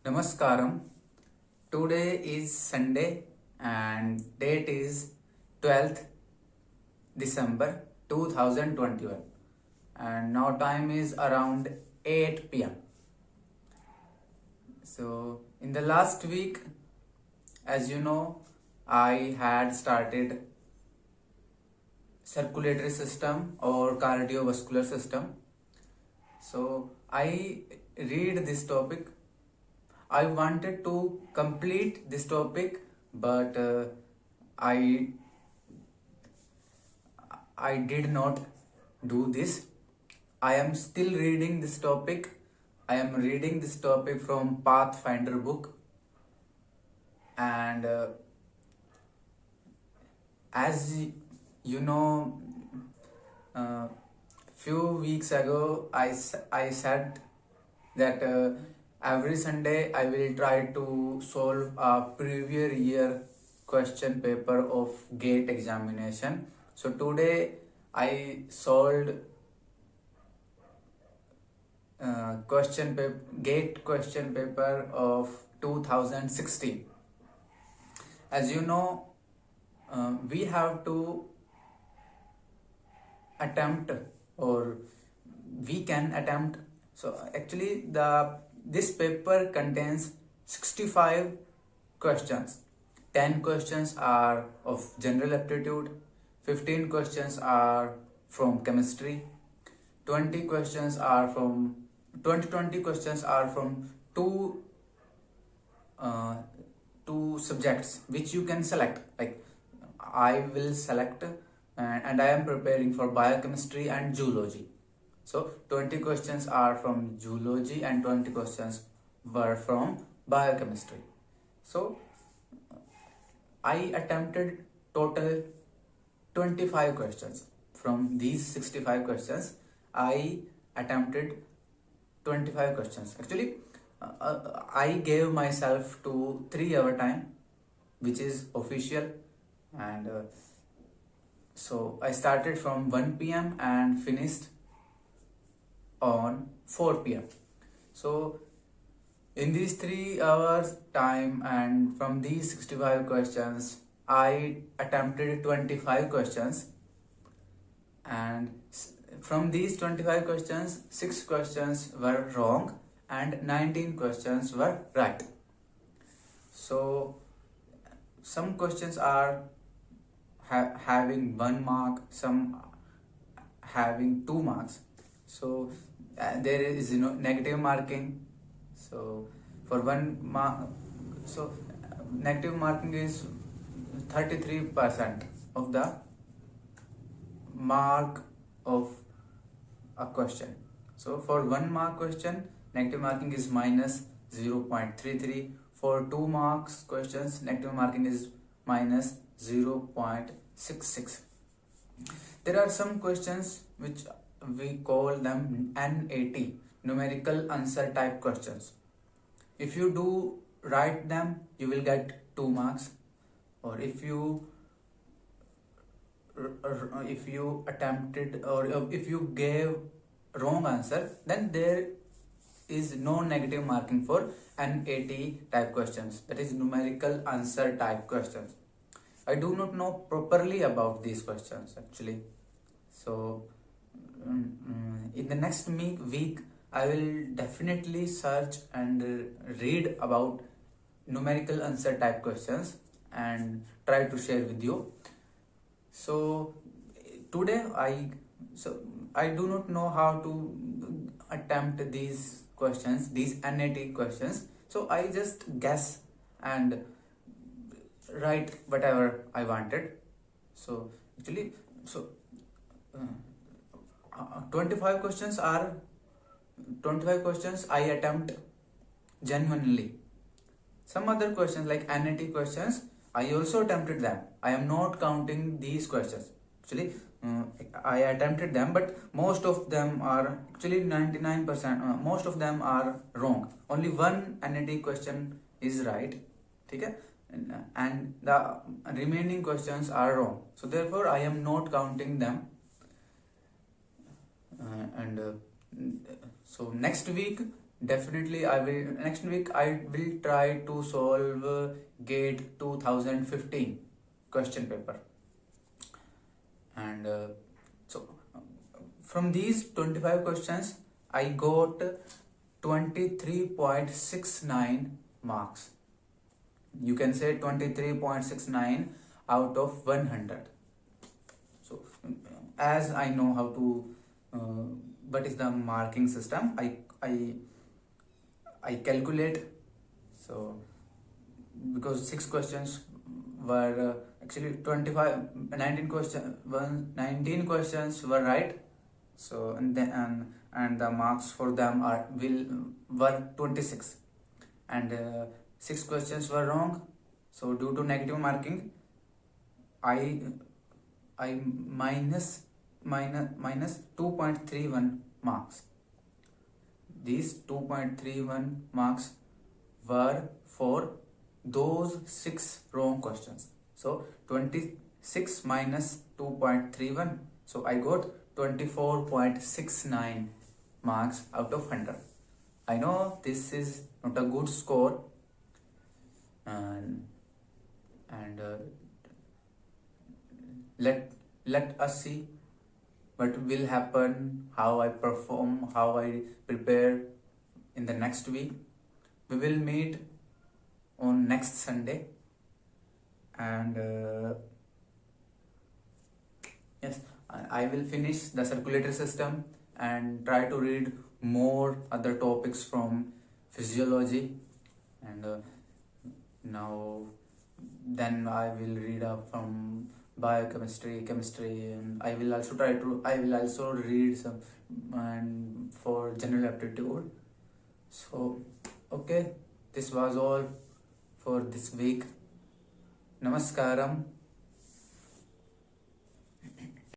Namaskaram. Today is Sunday and date is 12th December 2021 and now time is around 8 p.m. So in the last week, as you know, I had started circulatory system or cardiovascular system. So I read this topic. I wanted to complete this topic, but I did not do this. I am still reading this topic. I am reading this topic from Pathfinder book, and as you know, few weeks ago I said that every Sunday I will try to solve a previous year question paper of GATE examination. So today I solved GATE question paper of 2016. As you know, we have to attempt, or we can attempt. So actually this paper contains 65 questions. 10 questions are of general aptitude, 15 questions are from chemistry, 20 questions are from two subjects which you can select. Like I will select and I am preparing for biochemistry and zoology. So 20 questions are from zoology and 20 questions were from biochemistry. So I attempted total 25 questions. From these 65 questions, I attempted 25 questions. Actually, I gave myself to 3 hour time, which is official, and so I started from 1 p.m. and finished on 4 p.m. So in these 3 hours time and from these 65 questions, I attempted 25 questions, and from these 25 questions, 6 questions were wrong and 19 questions were right. So some questions are having 1 mark, some having 2 marks. So there is negative marking. So for 1 mark, so negative marking is 33% of the mark of a question. So for 1 mark question, negative marking is minus 0.33. For 2 marks questions, negative marking is minus 0.66. There are some questions which we call them NAT, numerical answer type questions. If you do write them, you will get 2 marks, or if you attempted, or if you gave wrong answer, then there is no negative marking for NAT type questions, that is numerical answer type questions. I do not know properly about these questions actually. So in the next week I will definitely search and read about numerical answer type questions and try to share with you. So today I do not know how to attempt these questions, these NAT questions. So I just guess and write whatever I wanted. So actually, 25 questions I attempt genuinely. Some other questions like NAT questions, I also attempted them. I am not counting these questions. Actually, I attempted them, but most of them are actually 99%. Most of them are wrong. Only one NAT question is right. Okay? And the remaining questions are wrong. So therefore, I am not counting them. So next week definitely I will next week I will try to solve GATE 2015 question paper. And so from these 25 questions I got 23.69 marks. You can say 23.69 out of 100. So as I know how to what is the marking system, I calculate. So because 6 questions were actually 19 questions were right. So and the marks for them were 26, and 6 questions were wrong. So due to negative marking, I minus 2.31 marks. These 2.31 marks were for those 6 wrong questions. So 26 minus 2.31, so I got 24.69 marks out of 100. I know this is not a good score, and let us see what will happen, how I perform, how I prepare in the next week. We will meet on next Sunday, and yes, I will finish the circulatory system and try to read more other topics from physiology, and now then I will read up from biochemistry, chemistry, and I will also read some and for general aptitude. So okay, this was all for this week. Namaskaram.